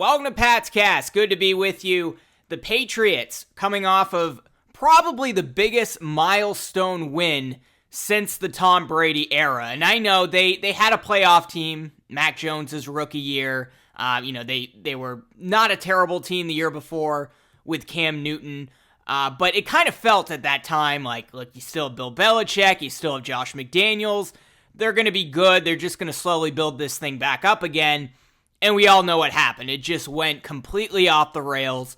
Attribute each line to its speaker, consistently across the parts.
Speaker 1: Welcome to PatsCast. Good to be with you. The Patriots coming off of probably the biggest milestone win since the Tom Brady era. And I know they had a playoff team, Mac Jones' rookie year. They were not a terrible team the year before with Cam Newton. But it kind of felt at that time like, look, you still have Bill Belichick, you still have Josh McDaniels. They're going to be good. They're just going to slowly build this thing back up again. And we all know what happened. It just went completely off the rails.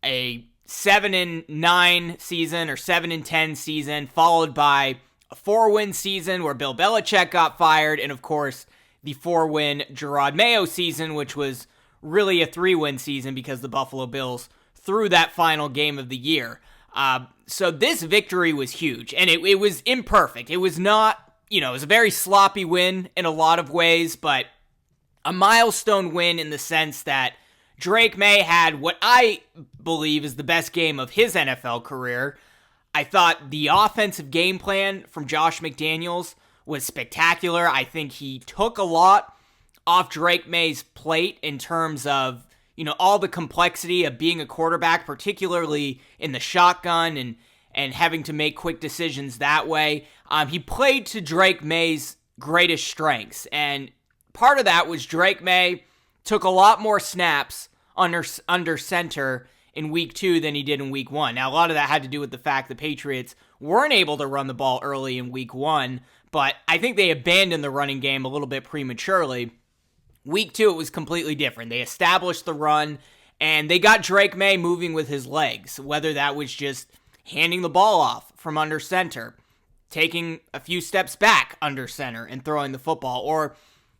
Speaker 1: A 7-9 season or 7-10 season, followed by a 4-win season where Bill Belichick got fired, and of course, the 4-win Gerard Mayo season, which was really a 3-win season because the Buffalo Bills threw that final game of the year. So this victory was huge, and it was imperfect. It was not, it was a very sloppy win in a lot of ways, but a milestone win in the sense that Drake Maye had what I believe is the best game of his NFL career. I thought the offensive game plan from Josh McDaniels was spectacular. I think he took a lot off Drake Maye's plate in terms of, all the complexity of being a quarterback, particularly in the shotgun and having to make quick decisions that way. He played to Drake Maye's greatest strengths, and part of that was Drake Maye took a lot more snaps under center in week 2 than he did in week 1. Now, a lot of that had to do with the fact the Patriots weren't able to run the ball early in week 1, but I think they abandoned the running game a little bit prematurely. Week 2, it was completely different. They established the run, and they got Drake Maye moving with his legs, whether that was just handing the ball off from under center, taking a few steps back under center and throwing the football, or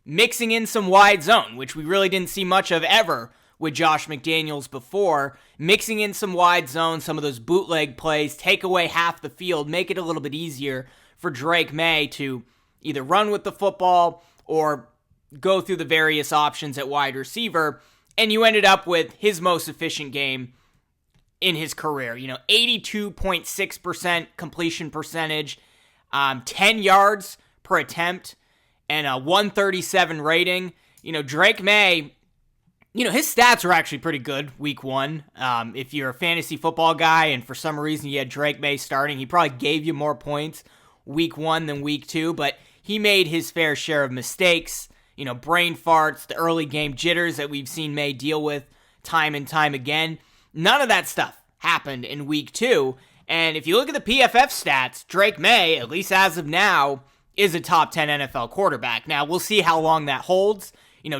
Speaker 1: mixing in some wide zone, which we really didn't see much of ever with Josh McDaniels before. Mixing in some wide zone, some of those bootleg plays, take away half the field, make it a little bit easier for Drake Maye to either run with the football or go through the various options at wide receiver, and you ended up with his most efficient game in his career. 82.6% completion percentage, 10 yards per attempt, and a 137 rating. Drake Maye, his stats were actually pretty good week 1. If you're a fantasy football guy and for some reason you had Drake Maye starting, he probably gave you more points week 1 than week 2, but he made his fair share of mistakes, brain farts, the early game jitters that we've seen Maye deal with time and time again. None of that stuff happened in week 2, and if you look at the PFF stats, Drake Maye, at least as of now, is a top 10 NFL quarterback. Now, we'll see how long that holds.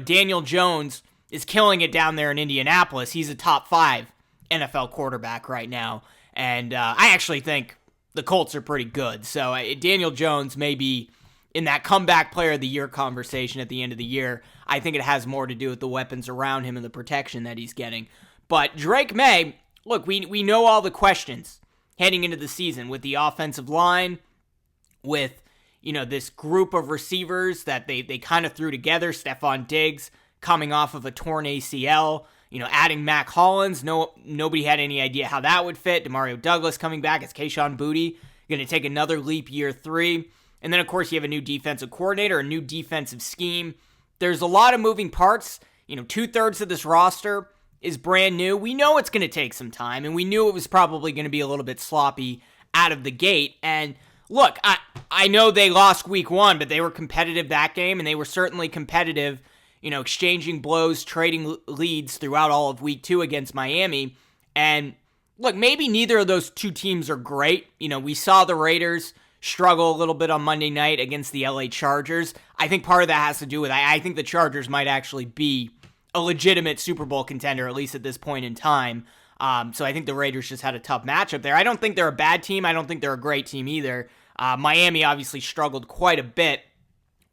Speaker 1: Daniel Jones is killing it down there in Indianapolis. He's a top 5 NFL quarterback right now. And I actually think the Colts are pretty good. So Daniel Jones may be in that comeback player of the year conversation at the end of the year. I think it has more to do with the weapons around him and the protection that he's getting. But Drake Maye, look, we know all the questions heading into the season with the offensive line, with this group of receivers that they kind of threw together. Stephon Diggs coming off of a torn ACL, adding Mac Hollins. Nobody had any idea how that would fit. Demario Douglas coming back as Kayshon Boutte, going to take another leap year 3. And then, of course, you have a new defensive coordinator, a new defensive scheme. There's a lot of moving parts. 2/3 of this roster is brand new. We know it's going to take some time, and we knew it was probably going to be a little bit sloppy out of the gate. And look, I know they lost week 1, but they were competitive that game, and they were certainly competitive, exchanging blows, trading leads throughout all of week 2 against Miami. And look, maybe neither of those two teams are great. We saw the Raiders struggle a little bit on Monday night against the LA Chargers. I think part of that has to do with, I think the Chargers might actually be a legitimate Super Bowl contender, at least at this point in time. So I think the Raiders just had a tough matchup there. I don't think they're a bad team. I don't think they're a great team either. Miami obviously struggled quite a bit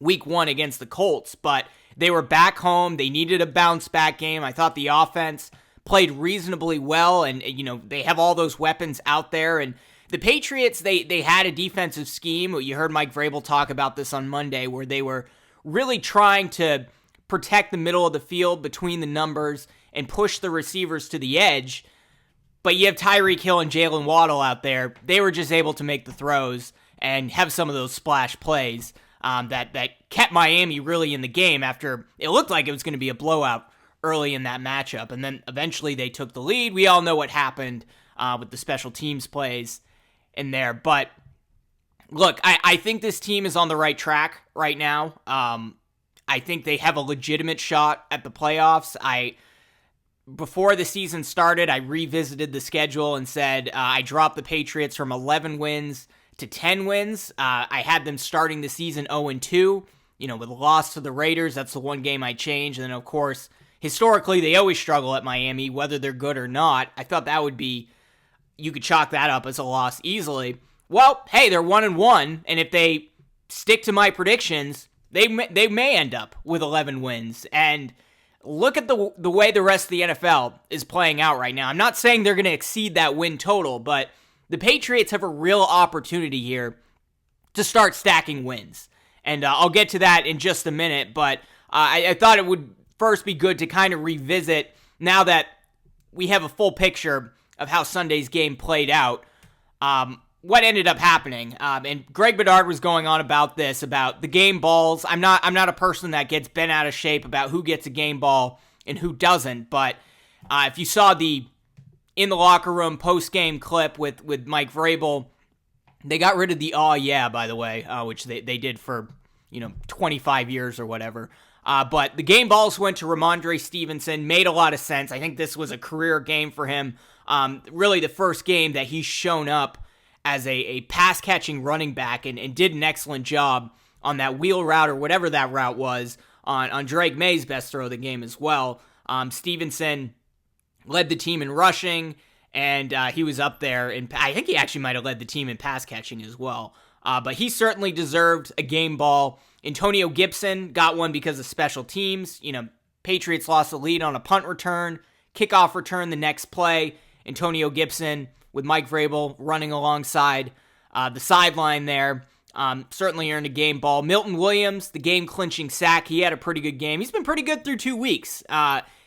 Speaker 1: week 1 against the Colts, but they were back home. They needed a bounce-back game. I thought the offense played reasonably well, and they have all those weapons out there. And the Patriots, they had a defensive scheme. You heard Mike Vrabel talk about this on Monday, where they were really trying to protect the middle of the field between the numbers and push the receivers to the edge. But you have Tyreek Hill and Jalen Waddle out there. They were just able to make the throws and have some of those splash plays that kept Miami really in the game after it looked like it was going to be a blowout early in that matchup. And then eventually they took the lead. We all know what happened with the special teams plays in there. But look, I think this team is on the right track right now. I think they have a legitimate shot at the playoffs. Before the season started, I revisited the schedule and said I dropped the Patriots from 11 wins to 10 wins. I had them starting the season 0-2, with a loss to the Raiders. That's the one game I changed. And then, of course, historically, they always struggle at Miami, whether they're good or not. I thought that would be, you could chalk that up as a loss easily. Well, hey, they're 1-1, and if they stick to my predictions, they may end up with 11 wins. And look at the way the rest of the NFL is playing out right now. I'm not saying they're going to exceed that win total, but the Patriots have a real opportunity here to start stacking wins. And I'll get to that in just a minute, but I thought it would first be good to kind of revisit, now that we have a full picture of how Sunday's game played out, what ended up happening. And Greg Bedard was going on about this, about the game balls. I'm not a person that gets bent out of shape about who gets a game ball and who doesn't, but if you saw the in the locker room post-game clip with Mike Vrabel, they got rid of the "aw yeah," by the way, which they did for 25 years or whatever. But the game balls went to Ramondre Stevenson. Made a lot of sense. I think this was a career game for him. Really the first game that he's shown up as a pass-catching running back and did an excellent job on that wheel route or whatever that route was on Drake Maye's best throw of the game as well. Stevenson led the team in rushing, and he was up there. And I think he actually might have led the team in pass-catching as well. But he certainly deserved a game ball. Antonio Gibson got one because of special teams. Patriots lost the lead on a punt return, kickoff return the next play. Antonio Gibson with Mike Vrabel running alongside the sideline there. Certainly earned a game ball. Milton Williams, the game-clinching sack, he had a pretty good game. He's been pretty good through 2 weeks.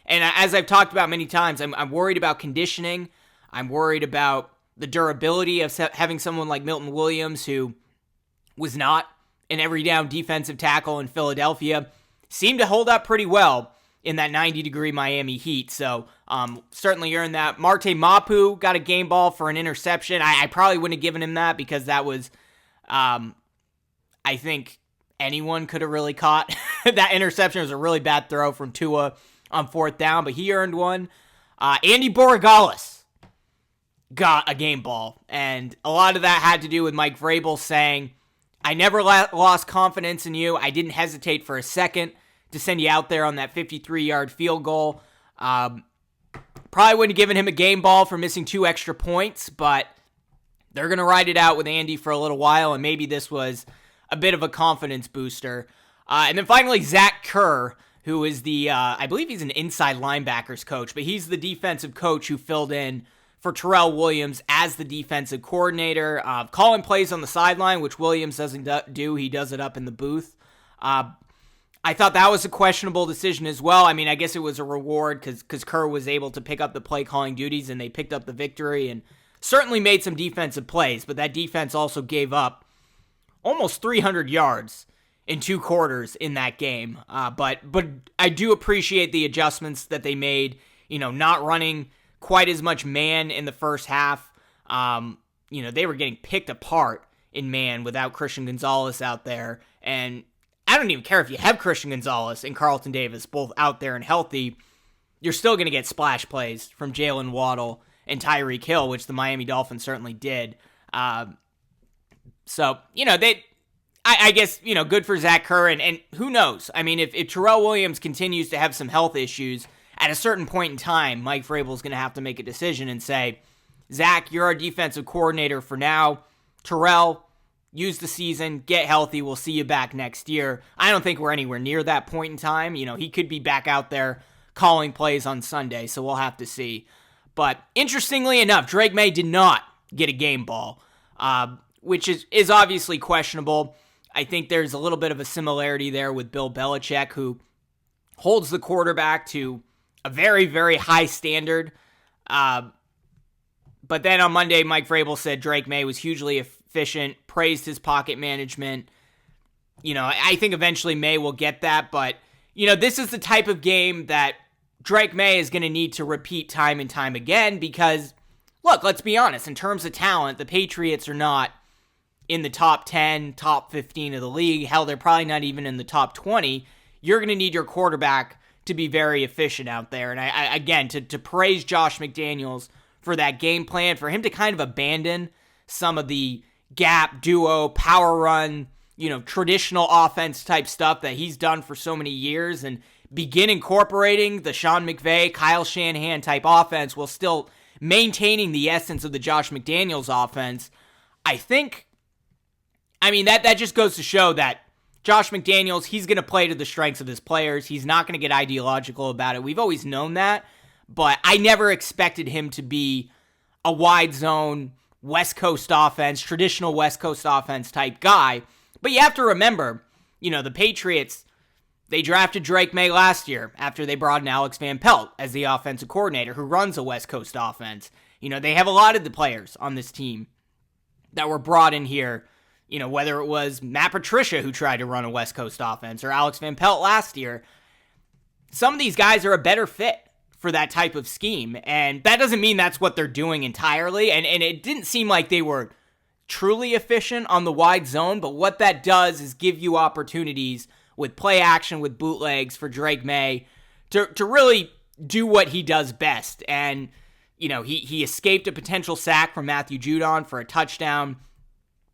Speaker 1: And as I've talked about many times, I'm worried about conditioning. I'm worried about the durability of having someone like Milton Williams, who was not an every-down defensive tackle in Philadelphia, seemed to hold up pretty well in that 90-degree Miami heat. So certainly earned that. Marte Mapu got a game ball for an interception. I probably wouldn't have given him that because that was, I think anyone could have really caught that interception. It was a really bad throw from Tua on 4th down, but he earned one. Andy Borregales got a game ball, and a lot of that had to do with Mike Vrabel saying, I never lost confidence in you. I didn't hesitate for a second to send you out there on that 53-yard field goal. Probably wouldn't have given him a game ball for missing 2 extra points, but they're going to ride it out with Andy for a little while, and maybe this was a bit of a confidence booster. And then finally, Zach Kerr, who is I believe he's an inside linebackers coach, but he's the defensive coach who filled in for Terrell Williams as the defensive coordinator, calling plays on the sideline, which Williams doesn't do. He does it up in the booth. I thought that was a questionable decision as well. I mean, I guess it was a reward because Kerr was able to pick up the play calling duties and they picked up the victory and certainly made some defensive plays, but that defense also gave up almost 300 yards in 2 quarters in that game. But I do appreciate the adjustments that they made, not running quite as much man in the first half. They were getting picked apart in man without Christian Gonzalez out there, and I don't even care if you have Christian Gonzalez and Carlton Davis both out there and healthy. You're still going to get splash plays from Jalen Waddle and Tyreek Hill, which the Miami Dolphins certainly did. I guess, good for Zach Kerr, and who knows? I mean, if Terrell Williams continues to have some health issues, at a certain point in time, Mike Vrabel is going to have to make a decision and say, Zach, you're our defensive coordinator for now. Terrell, use the season, get healthy, we'll see you back next year. I don't think we're anywhere near that point in time. He could be back out there calling plays on Sunday, so we'll have to see. But interestingly enough, Drake Maye did not get a game ball, which is obviously questionable. I think there's a little bit of a similarity there with Bill Belichick, who holds the quarterback to a very, very high standard. But then on Monday, Mike Vrabel said Drake Maye was hugely efficient, praised his pocket management. I think eventually Maye will get that, but, this is the type of game that Drake Maye is going to need to repeat time and time again because, look, let's be honest, in terms of talent, the Patriots are not in the top 10, top 15 of the league. Hell, they're probably not even in the top 20. You're going to need your quarterback to be very efficient out there. And I again, to praise Josh McDaniels for that game plan, for him to kind of abandon some of the gap, duo, power run, traditional offense type stuff that he's done for so many years and begin incorporating the Sean McVay, Kyle Shanahan type offense while still maintaining the essence of the Josh McDaniels offense. That just goes to show that Josh McDaniels, he's going to play to the strengths of his players. He's not going to get ideological about it. We've always known that, but I never expected him to be a wide zone, West Coast offense, traditional West Coast offense type guy. But you have to remember, the Patriots, they drafted Drake Maye last year after they brought in Alex Van Pelt as the offensive coordinator who runs a West Coast offense. They have a lot of the players on this team that were brought in here, whether it was Matt Patricia who tried to run a West Coast offense or Alex Van Pelt last year. Some of these guys are a better fit for that type of scheme, and that doesn't mean that's what they're doing entirely, and it didn't seem like they were truly efficient on the wide zone, but what that does is give you opportunities with play action, with bootlegs for Drake Maye to really do what he does best. And, he escaped a potential sack from Matthew Judon for a touchdown.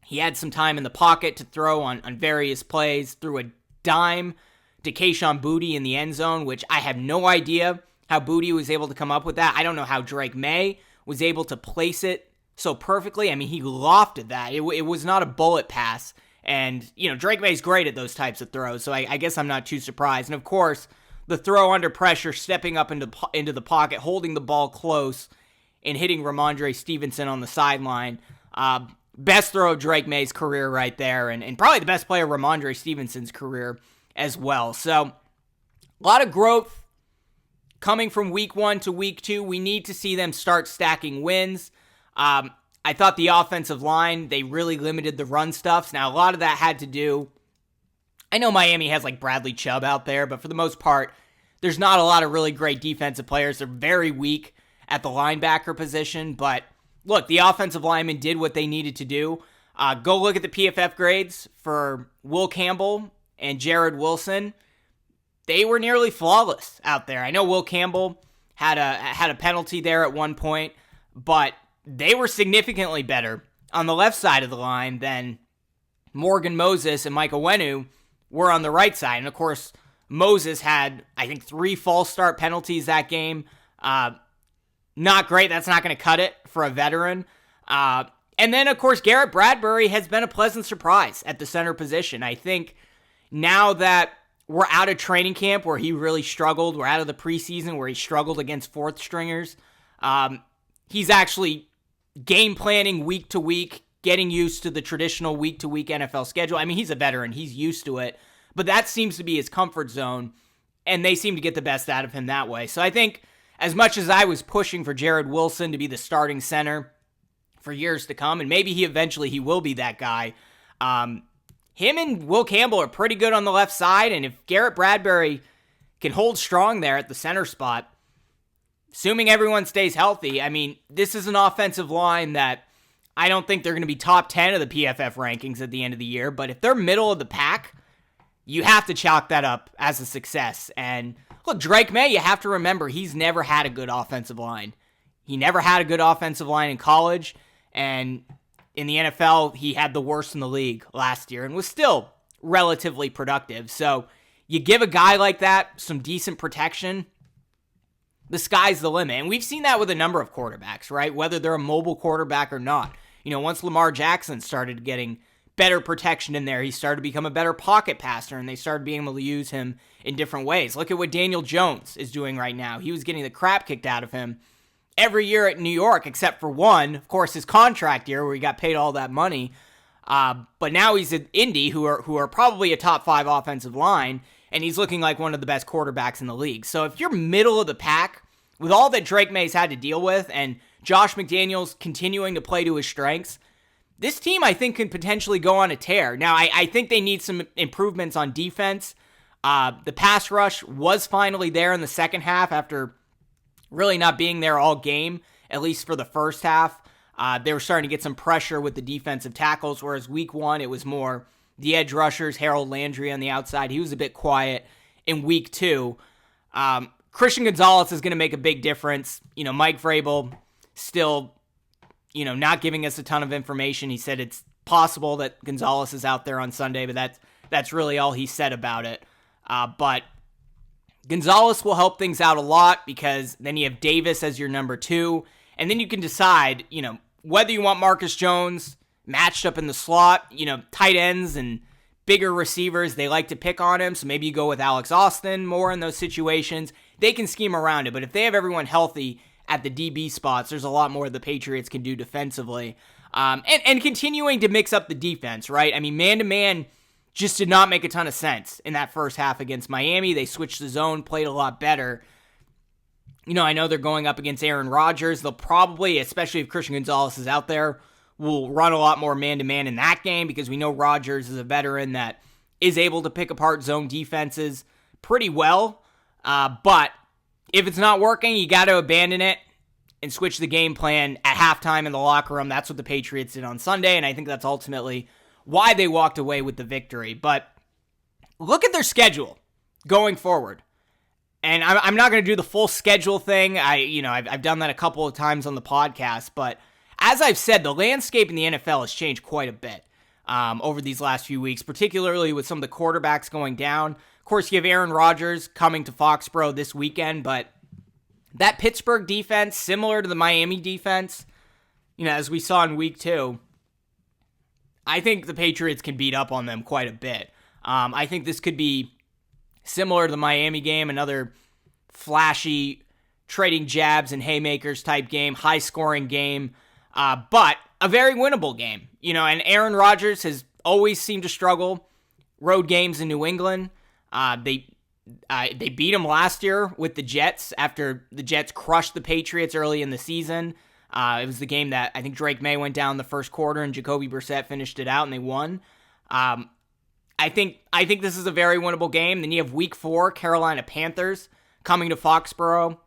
Speaker 1: He had some time in the pocket to throw on various plays, threw a dime to Kayshon Boutte in the end zone, which I have no idea how Boutte was able to come up with that. I don't know how Drake Maye was able to place it so perfectly. He lofted that. It was not a bullet pass. And, Drake Maye's great at those types of throws, so I guess I'm not too surprised. And, of course, the throw under pressure, stepping up into the pocket, holding the ball close, and hitting Ramondre Stevenson on the sideline. Best throw of Drake Maye's career right there, and probably the best play of Ramondre Stevenson's career as well. So, a lot of growth coming from week 1 to week 2. We need to see them start stacking wins. I thought the offensive line, they really limited the run stuffs. Now, a lot of that had to do, I know Miami has like Bradley Chubb out there, but for the most part, there's not a lot of really great defensive players. They're very weak at the linebacker position, but look, the offensive linemen did what they needed to do. Go look at the PFF grades for Will Campbell and Jared Wilson. They were nearly flawless out there. I know Will Campbell had a penalty there at one point, but they were significantly better on the left side of the line than Morgan Moses and Mike Onwenu were on the right side. And, of course, Moses had, I think, 3 false start penalties that game. Not great. That's not going to cut it for a veteran. And then, of course, Garrett Bradbury has been a pleasant surprise at the center position. I think now that we're out of training camp where he really struggled, we're out of the preseason where he struggled against fourth stringers, he's actually game planning week to week, getting used to the traditional week to week NFL schedule. He's a veteran. He's used to it. But that seems to be his comfort zone, and they seem to get the best out of him that way. So I think as much as I was pushing for Jared Wilson to be the starting center for years to come, and maybe he eventually will be that guy, him and Will Campbell are pretty good on the left side, and if Garrett Bradbury can hold strong there at the center spot, assuming everyone stays healthy, this is an offensive line that I don't think they're going to be top 10 of the PFF rankings at the end of the year, but if they're middle of the pack, you have to chalk that up as a success. And look, Drake Maye, you have to remember, he's never had a good offensive line. He never had a good offensive line in college, and in the NFL, he had the worst in the league last year and was still relatively productive. So you give a guy like that some decent protection, the sky's the limit. And we've seen that with a number of quarterbacks, right? Whether they're a mobile quarterback or not. Once Lamar Jackson started getting better protection in there, he started to become a better pocket passer, and they started being able to use him in different ways. Look at what Daniel Jones is doing right now. He was getting the crap kicked out of him every year at New York, except for one, of course, his contract year where he got paid all that money. But now he's at Indy, who are probably a top 5 offensive line, and he's looking like one of the best quarterbacks in the league. So if you're middle of the pack, with all that Drake Maye's had to deal with, and Josh McDaniels continuing to play to his strengths, this team, I think, can potentially go on a tear. Now, I think they need some improvements on defense. The pass rush was finally there in the second half after really not being there all game, at least for the first half. They were starting to get some pressure with the defensive tackles, whereas week one, it was more the edge rushers, Harold Landry on the outside. He was a bit quiet in week two. Christian Gonzalez is going to make a big difference. Mike Vrabel still, not giving us a ton of information. He said it's possible that Gonzalez is out there on Sunday, but that's really all he said about it. But Gonzalez will help things out a lot because then you have Davis as your number 2, and then you can decide, whether you want Marcus Jones matched up in the slot. Tight ends and bigger receivers, they like to pick on him, so maybe you go with Alex Austin more in those situations. They can scheme around it, but if they have everyone healthy at the DB spots, there's a lot more the Patriots can do defensively. And continuing to mix up the defense, right? I mean, man-to-man just did not make a ton of sense in that first half against Miami. They switched the zone, played a lot better. I know they're going up against Aaron Rodgers. They'll probably, especially if Christian Gonzalez is out there, will run a lot more man-to-man in that game because we know Rodgers is a veteran that is able to pick apart zone defenses pretty well. But if it's not working, you got to abandon it and switch the game plan at halftime in the locker room. That's what the Patriots did on Sunday, and I think that's ultimately why they walked away with the victory. But look at their schedule going forward. And I'm not going to do the full schedule thing. I've done that a couple of times on the podcast, but as I've said, the landscape in the NFL has changed quite a bit over these last few weeks, particularly with some of the quarterbacks going down. Of course, you have Aaron Rodgers coming to Foxborough this weekend, but that Pittsburgh defense, similar to the Miami defense, as we saw in week 2, I think the Patriots can beat up on them quite a bit. I think this could be similar to the Miami game, another flashy trading jabs and haymakers type game, high-scoring game, but a very winnable game. And Aaron Rodgers has always seemed to struggle road games in New England. They beat him last year with the Jets after the Jets crushed the Patriots early in the season. It was the game that I think Drake Maye went down the first quarter and Jacoby Brissett finished it out and they won. I think this is a very winnable game. Then you have week 4, Carolina Panthers coming to Foxborough.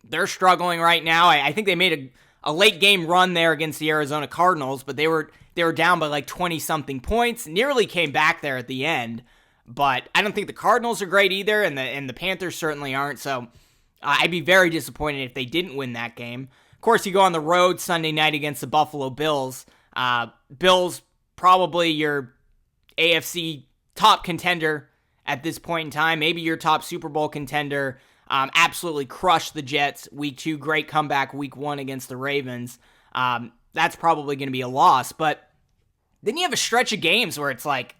Speaker 1: They're struggling right now. I think they made a late game run there against the Arizona Cardinals, but they were down by like 20-something points. Nearly came back there at the end, but I don't think the Cardinals are great either, and the Panthers certainly aren't. So I'd be very disappointed if they didn't win that game. Of course, you go on the road Sunday night against the Buffalo Bills. Bills probably your AFC top contender at this point in time, maybe your top Super Bowl contender. Absolutely crushed the Jets week 2, great comeback week 1 against the Ravens. That's probably going to be a loss, but then you have a stretch of games where it's like,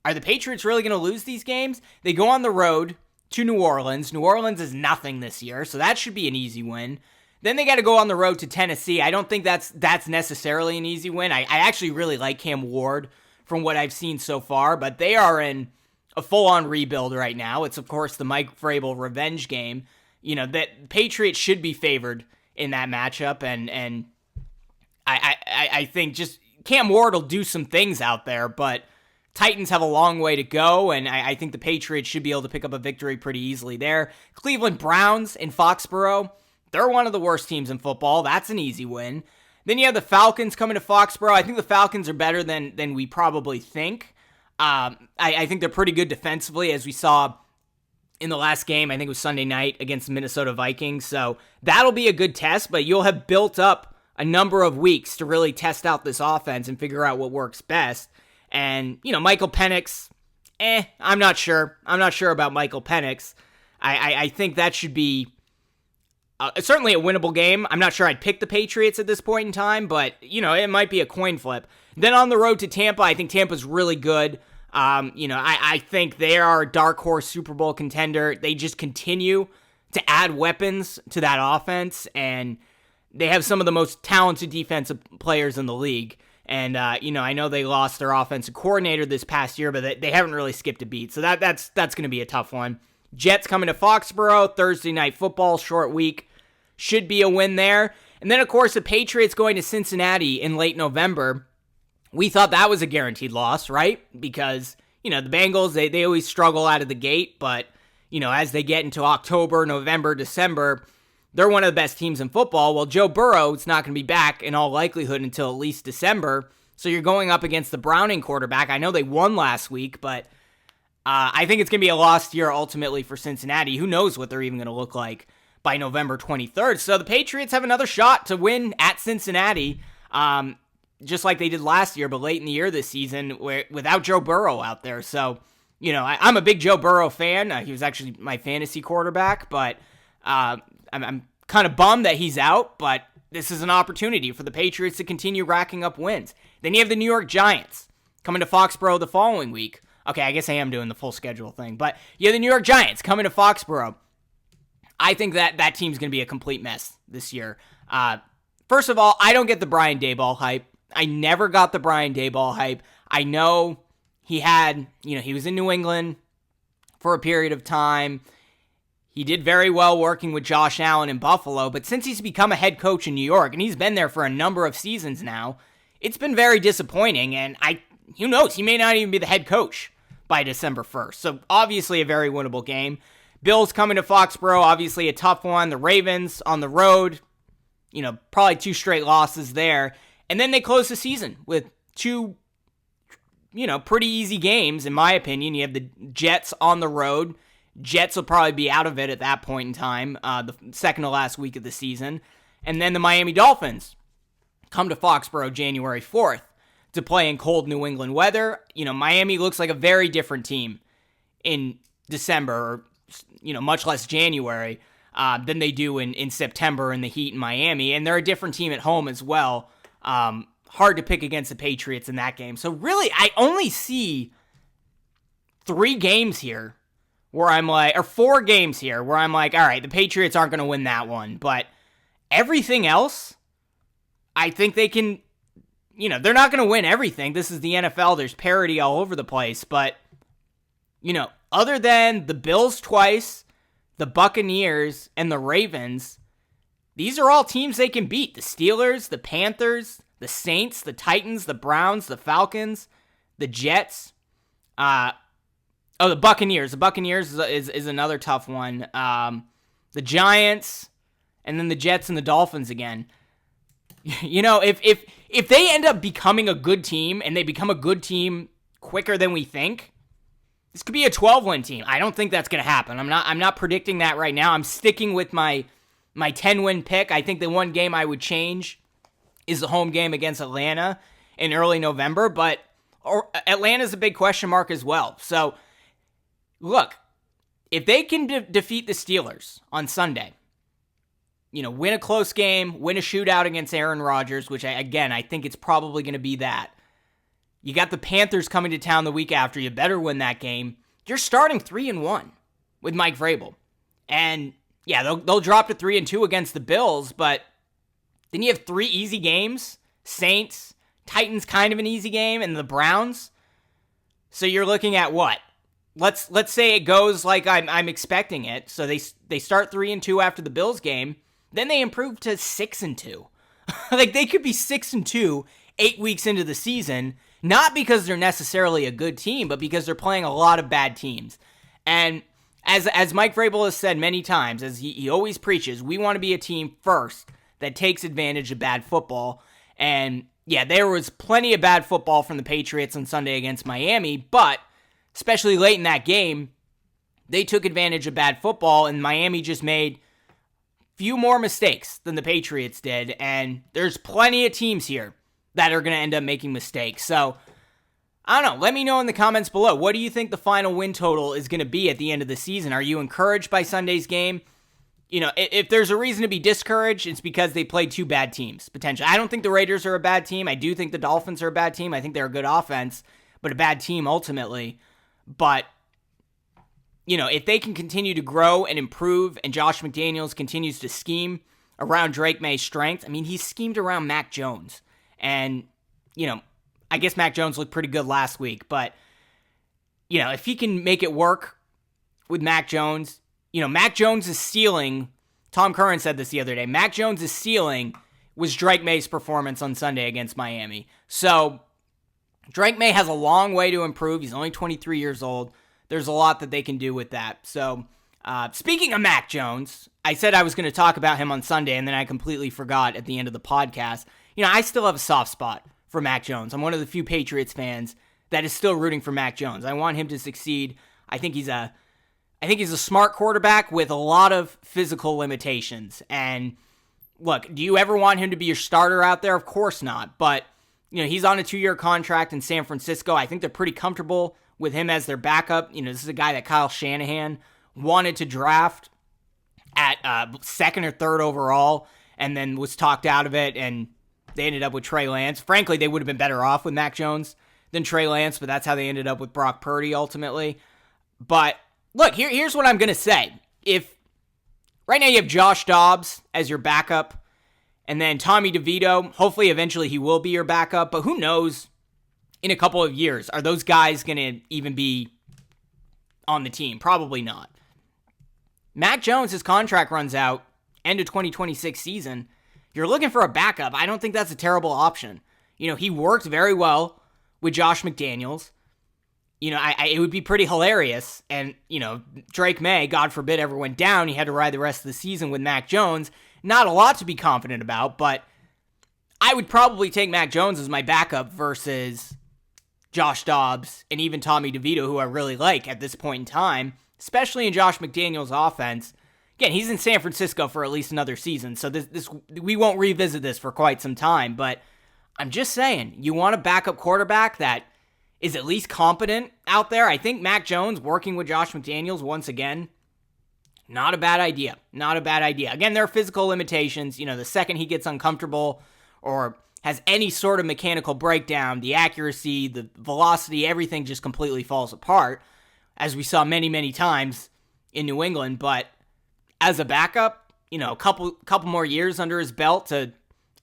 Speaker 1: are the Patriots really going to lose these games? They go on the road to New Orleans. New Orleans is nothing this year, so that should be an easy win. Then they got to go on the road to Tennessee. I don't think that's necessarily an easy win. I actually really like Cam Ward from what I've seen so far, but they are in a full-on rebuild right now. It's, of course, the Mike Vrabel revenge game. That Patriots should be favored in that matchup, and I think just Cam Ward will do some things out there, but Titans have a long way to go, and I think the Patriots should be able to pick up a victory pretty easily there. Cleveland Browns in Foxborough, they're one of the worst teams in football. That's an easy win. Then you have the Falcons coming to Foxborough. I think the Falcons are better than we probably think. I think they're pretty good defensively, as we saw in the last game. I think it was Sunday night against the Minnesota Vikings. So that'll be a good test, but you'll have built up a number of weeks to really test out this offense and figure out what works best. And, Michael Penix, I'm not sure. I'm not sure about Michael Penix. I think that should be certainly a winnable game. I'm not sure I'd pick the Patriots at this point in time, but, it might be a coin flip. Then on the road to Tampa, I think Tampa's really good. I think they are a dark horse Super Bowl contender. They just continue to add weapons to that offense, and they have some of the most talented defensive players in the league. And, I know they lost their offensive coordinator this past year, but they haven't really skipped a beat. So that's going to be a tough one. Jets coming to Foxborough, Thursday Night Football, short week. Should be a win there. And then, of course, the Patriots going to Cincinnati in late November. We thought that was a guaranteed loss, right? Because, the Bengals, they always struggle out of the gate, but, as they get into October, November, December, they're one of the best teams in football. Well, Joe Burrow is not going to be back in all likelihood until at least December, so you're going up against the Browning quarterback. I know they won last week, but I think it's going to be a lost year ultimately for Cincinnati. Who knows what they're even going to look like by November 23rd. So the Patriots have another shot to win at Cincinnati, just like they did last year, but late in the year this season without Joe Burrow out there. So, I'm a big Joe Burrow fan. He was actually my fantasy quarterback, but I'm kind of bummed that he's out, but this is an opportunity for the Patriots to continue racking up wins. Then you have the New York Giants coming to Foxborough the following week. Okay, I guess I am doing the full schedule thing, but you have the New York Giants coming to Foxborough. I think that team's going to be a complete mess this year. First of all, I don't get the Brian Daboll hype. I never got the Brian Daboll hype. I know he was in New England for a period of time. He did very well working with Josh Allen in Buffalo, but since he's become a head coach in New York, and he's been there for a number of seasons now, it's been very disappointing, and who knows, he may not even be the head coach by December 1st. So obviously a very winnable game. Bills coming to Foxborough, obviously a tough one. The Ravens on the road, probably 2 straight losses there. And then they close the season with 2, pretty easy games, in my opinion. You have the Jets on the road. Jets will probably be out of it at that point in time, the second to last week of the season. And then the Miami Dolphins come to Foxborough January 4th to play in cold New England weather. Miami looks like a very different team in December, or, much less January, than they do in September in the heat in Miami. And they're a different team at home as well. Hard to pick against the Patriots in that game. So really, I only see 3 games here where I'm like, or 4 games here where I'm like, all right, the Patriots aren't going to win that one. But everything else, I think they can, they're not going to win everything. This is the NFL. There's parity all over the place. But, other than the Bills twice, the Buccaneers, and the Ravens, these are all teams they can beat. The Steelers, the Panthers, the Saints, the Titans, the Browns, the Falcons, the Jets. The Buccaneers. The Buccaneers is another tough one. The Giants, and then the Jets and the Dolphins again. If they end up becoming a good team, and they become a good team quicker than we think, this could be a 12-win team. I don't think that's going to happen. I'm not predicting that right now. I'm sticking with my 10-win pick. I think the one game I would change is the home game against Atlanta in early November, but Atlanta's a big question mark as well. So, look, if they can defeat the Steelers on Sunday, win a close game, win a shootout against Aaron Rodgers, which I think it's probably going to be that. You got the Panthers coming to town the week after. You better win that game. You're starting 3-1 with Mike Vrabel. And yeah, they'll drop to 3-2 against the Bills, but then you have 3 easy games. Saints, Titans kind of an easy game, and the Browns. So you're looking at what? Let's say it goes like I'm expecting it. So they start 3-2 after the Bills game. Then they improve to 6-2. Like they could be 6-2 8 weeks into the season, not because they're necessarily a good team, but because they're playing a lot of bad teams. And as Mike Vrabel has said many times, as he always preaches, we want to be a team first that takes advantage of bad football. And yeah, there was plenty of bad football from the Patriots on Sunday against Miami, but especially late in that game, they took advantage of bad football, and Miami just made few more mistakes than the Patriots did, and there's plenty of teams here that are going to end up making mistakes. So, I don't know. Let me know in the comments below. What do you think the final win total is going to be at the end of the season? Are you encouraged by Sunday's game? If there's a reason to be discouraged, it's because they played 2 bad teams, potentially. I don't think the Raiders are a bad team. I do think the Dolphins are a bad team. I think they're a good offense, but a bad team ultimately. But, if they can continue to grow and improve, and Josh McDaniels continues to scheme around Drake May's strength, he schemed around Mac Jones. And, I guess Mac Jones looked pretty good last week, but, if he can make it work with Mac Jones, Mac Jones' ceiling, Tom Curran said this the other day, Mac Jones' ceiling was Drake May's performance on Sunday against Miami. So, Drake Maye has a long way to improve. He's only 23 years old. There's a lot that they can do with that. So, speaking of Mac Jones, I said I was going to talk about him on Sunday, and then I completely forgot at the end of the podcast. I still have a soft spot for Mac Jones. I'm one of the few Patriots fans that is still rooting for Mac Jones. I want him to succeed. I think he's a smart quarterback with a lot of physical limitations. And look, do you ever want him to be your starter out there? Of course not. But he's on a 2-year contract in San Francisco. I think they're pretty comfortable with him as their backup. This is a guy that Kyle Shanahan wanted to draft at 2nd or 3rd overall, and then was talked out of it, and they ended up with Trey Lance. Frankly, they would have been better off with Mac Jones than Trey Lance, but that's how they ended up with Brock Purdy ultimately. But look, here's what I'm going to say. If right now you have Josh Dobbs as your backup, and then Tommy DeVito, hopefully eventually he will be your backup, but who knows in a couple of years, are those guys going to even be on the team? Probably not. Mac Jones, his contract runs out end of 2026 season. You're looking for a backup. I don't think that's a terrible option. He worked very well with Josh McDaniels. It would be pretty hilarious. And, Drake Maye, God forbid, ever went down. He had to ride the rest of the season with Mac Jones. Not a lot to be confident about, but I would probably take Mac Jones as my backup versus Josh Dobbs and even Tommy DeVito, who I really like at this point in time, especially in Josh McDaniels' offense. Again, he's in San Francisco for at least another season, so this we won't revisit this for quite some time, but I'm just saying, you want a backup quarterback that is at least competent out there. I think Mac Jones working with Josh McDaniels once again, not a bad idea. Not a bad idea. Again, there are physical limitations. The second he gets uncomfortable or has any sort of mechanical breakdown, the accuracy, the velocity, everything just completely falls apart, as we saw many, many times in New England. But as a backup, a couple more years under his belt to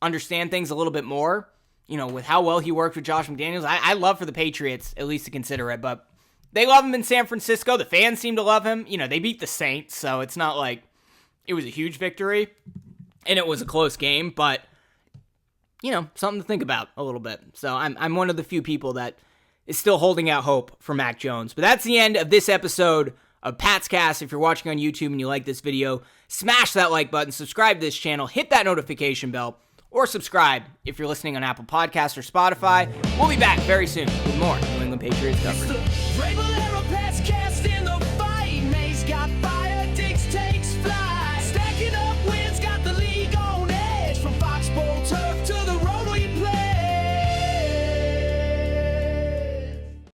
Speaker 1: understand things a little bit more, with how well he worked with Josh McDaniels, I love for the Patriots at least to consider it. But they love him in San Francisco. The fans seem to love him. They beat the Saints, so it's not like it was a huge victory, and it was a close game, but something to think about a little bit. So I'm one of the few people that is still holding out hope for Mac Jones. But that's the end of this episode of PatsCast. If you're watching on YouTube and you like this video, smash that like button, subscribe to this channel, hit that notification bell, or subscribe if you're listening on Apple Podcasts or Spotify. We'll be back very soon with more New England Patriots coverage.